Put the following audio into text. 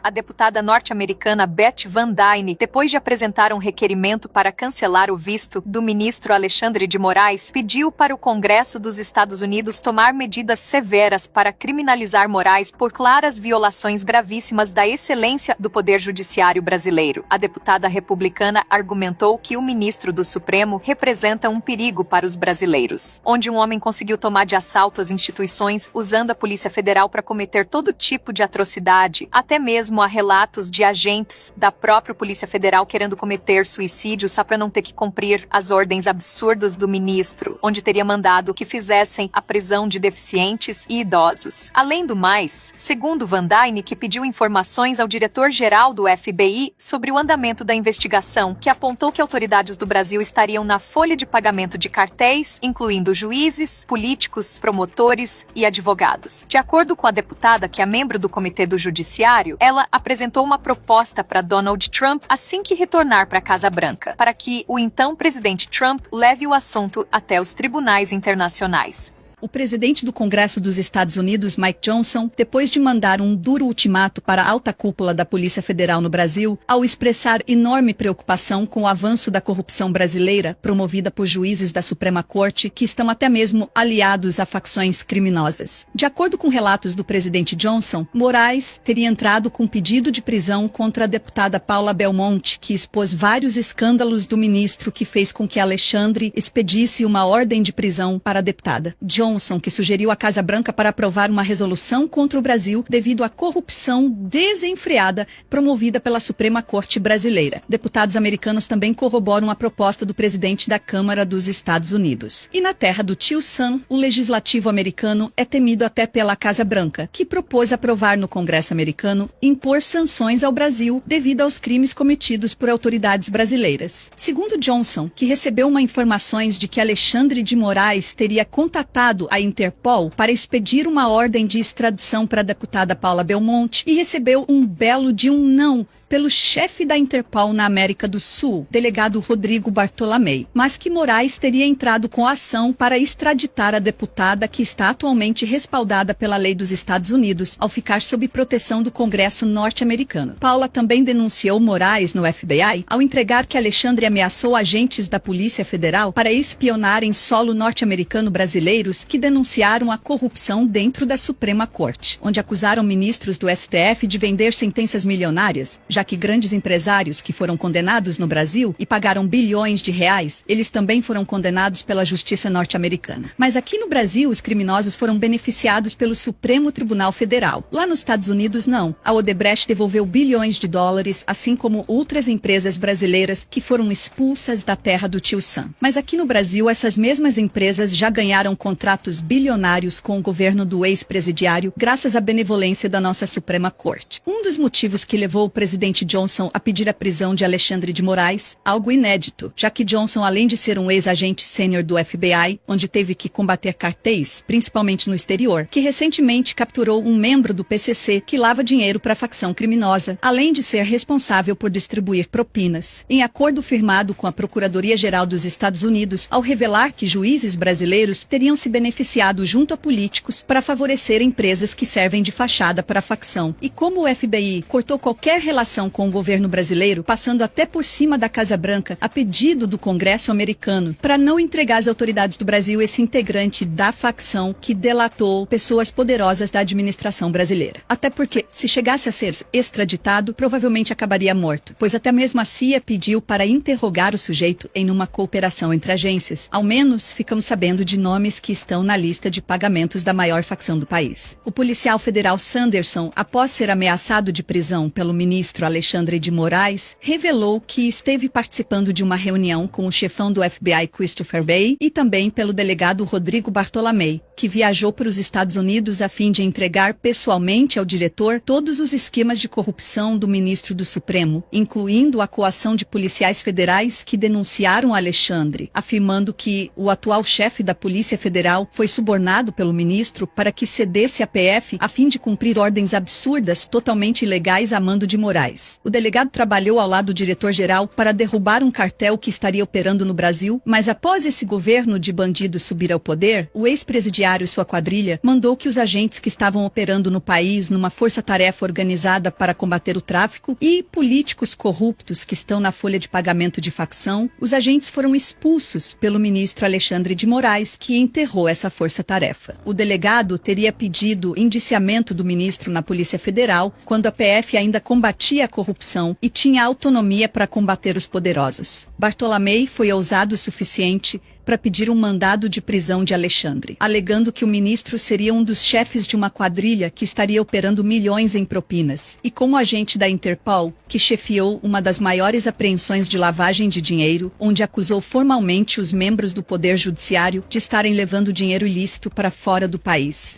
A deputada norte-americana Beth Van Duyne, depois de apresentar um requerimento para cancelar o visto do ministro Alexandre de Moraes, pediu para o Congresso dos Estados Unidos tomar medidas severas para criminalizar Moraes por claras violações gravíssimas da excelência do Poder Judiciário brasileiro. A deputada republicana argumentou que o ministro do Supremo representa um perigo para os brasileiros, onde um homem conseguiu tomar de assalto as instituições usando a Polícia Federal para cometer todo tipo de atrocidade, até mesmo há relatos de agentes da própria Polícia Federal querendo cometer suicídio só para não ter que cumprir as ordens absurdas do ministro, onde teria mandado que fizessem a prisão de deficientes e idosos. Além do mais, segundo Van Duyne, que pediu informações ao diretor-geral do FBI sobre o andamento da investigação, que apontou que autoridades do Brasil estariam na folha de pagamento de cartéis, incluindo juízes, políticos, promotores e advogados. De acordo com a deputada, que é membro do Comitê do Judiciário, ela apresentou uma proposta para Donald Trump assim que retornar para a Casa Branca, para que o então presidente Trump leve o assunto até os tribunais internacionais. O presidente do Congresso dos Estados Unidos, Mike Johnson, depois de mandar um duro ultimato para a alta cúpula da Polícia Federal no Brasil, ao expressar enorme preocupação com o avanço da corrupção brasileira promovida por juízes da Suprema Corte que estão até mesmo aliados a facções criminosas. De acordo com relatos do presidente Johnson, Moraes teria entrado com pedido de prisão contra a deputada Paula Belmonte, que expôs vários escândalos do ministro que fez com que Alexandre expedisse uma ordem de prisão para a deputada. Johnson, que sugeriu à Casa Branca para aprovar uma resolução contra o Brasil devido à corrupção desenfreada promovida pela Suprema Corte brasileira. Deputados americanos também corroboram a proposta do presidente da Câmara dos Estados Unidos. E na terra do tio Sam, o legislativo americano é temido até pela Casa Branca, que propôs aprovar no Congresso americano impor sanções ao Brasil devido aos crimes cometidos por autoridades brasileiras. Segundo Johnson, que recebeu informações de que Alexandre de Moraes teria contatado a Interpol para expedir uma ordem de extradição para a deputada Paula Belmonte e recebeu um belo de um não pelo chefe da Interpol na América do Sul, delegado Rodrigo Bartolomei, mas que Moraes teria entrado com a ação para extraditar a deputada que está atualmente respaldada pela lei dos Estados Unidos ao ficar sob proteção do Congresso norte-americano. Paula também denunciou Moraes no FBI ao entregar que Alexandre ameaçou agentes da Polícia Federal para espionar em solo norte-americano brasileiros que denunciaram a corrupção dentro da Suprema Corte, onde acusaram ministros do STF de vender sentenças milionárias, já que grandes empresários que foram condenados no Brasil e pagaram bilhões de reais, eles também foram condenados pela justiça norte-americana. Mas aqui no Brasil, os criminosos foram beneficiados pelo Supremo Tribunal Federal. Lá nos Estados Unidos, não. A Odebrecht devolveu bilhões de dólares, assim como outras empresas brasileiras que foram expulsas da terra do tio Sam. Mas aqui no Brasil, essas mesmas empresas já ganharam contratos bilionários com o governo do ex-presidiário, graças à benevolência da nossa Suprema Corte. Um dos motivos que levou o presidente Johnson a pedir a prisão de Alexandre de Moraes, algo inédito, já que Johnson, além de ser um ex-agente sênior do FBI, onde teve que combater cartéis, principalmente no exterior, que recentemente capturou um membro do PCC que lava dinheiro para a facção criminosa, além de ser responsável por distribuir propinas. Em acordo firmado com a Procuradoria-Geral dos Estados Unidos, ao revelar que juízes brasileiros teriam se beneficiado junto a políticos para favorecer empresas que servem de fachada para a facção. E como o FBI cortou qualquer relação com o governo brasileiro, passando até por cima da Casa Branca, a pedido do Congresso americano, para não entregar às autoridades do Brasil esse integrante da facção que delatou pessoas poderosas da administração brasileira. Até porque, se chegasse a ser extraditado, provavelmente acabaria morto, pois até mesmo a CIA pediu para interrogar o sujeito em uma cooperação entre agências. Ao menos, ficamos sabendo de nomes que estão na lista de pagamentos da maior facção do país. O policial federal Sanderson, após ser ameaçado de prisão pelo ministro Alexandre de Moraes, revelou que esteve participando de uma reunião com o chefão do FBI Christopher Wray e também pelo delegado Rodrigo Bartolomei, que viajou para os Estados Unidos a fim de entregar pessoalmente ao diretor todos os esquemas de corrupção do ministro do Supremo, incluindo a coação de policiais federais que denunciaram Alexandre, afirmando que o atual chefe da Polícia Federal Federal foi subornado pelo ministro para que cedesse à PF a fim de cumprir ordens absurdas totalmente ilegais a mando de Moraes. O delegado trabalhou ao lado do diretor-geral para derrubar um cartel que estaria operando no Brasil, mas após esse governo de bandidos subir ao poder, o ex-presidiário e sua quadrilha mandou que os agentes que estavam operando no país numa força-tarefa organizada para combater o tráfico e políticos corruptos que estão na folha de pagamento de facção, os agentes foram expulsos pelo ministro Alexandre de Moraes, que enterrou essa força-tarefa. O delegado teria pedido indiciamento do ministro na Polícia Federal quando a PF ainda combatia a corrupção e tinha autonomia para combater os poderosos. Bartolomei foi ousado o suficiente para pedir um mandado de prisão de Alexandre, alegando que o ministro seria um dos chefes de uma quadrilha que estaria operando milhões em propinas, e como agente da Interpol, que chefiou uma das maiores apreensões de lavagem de dinheiro, onde acusou formalmente os membros do Poder Judiciário de estarem levando dinheiro ilícito para fora do país.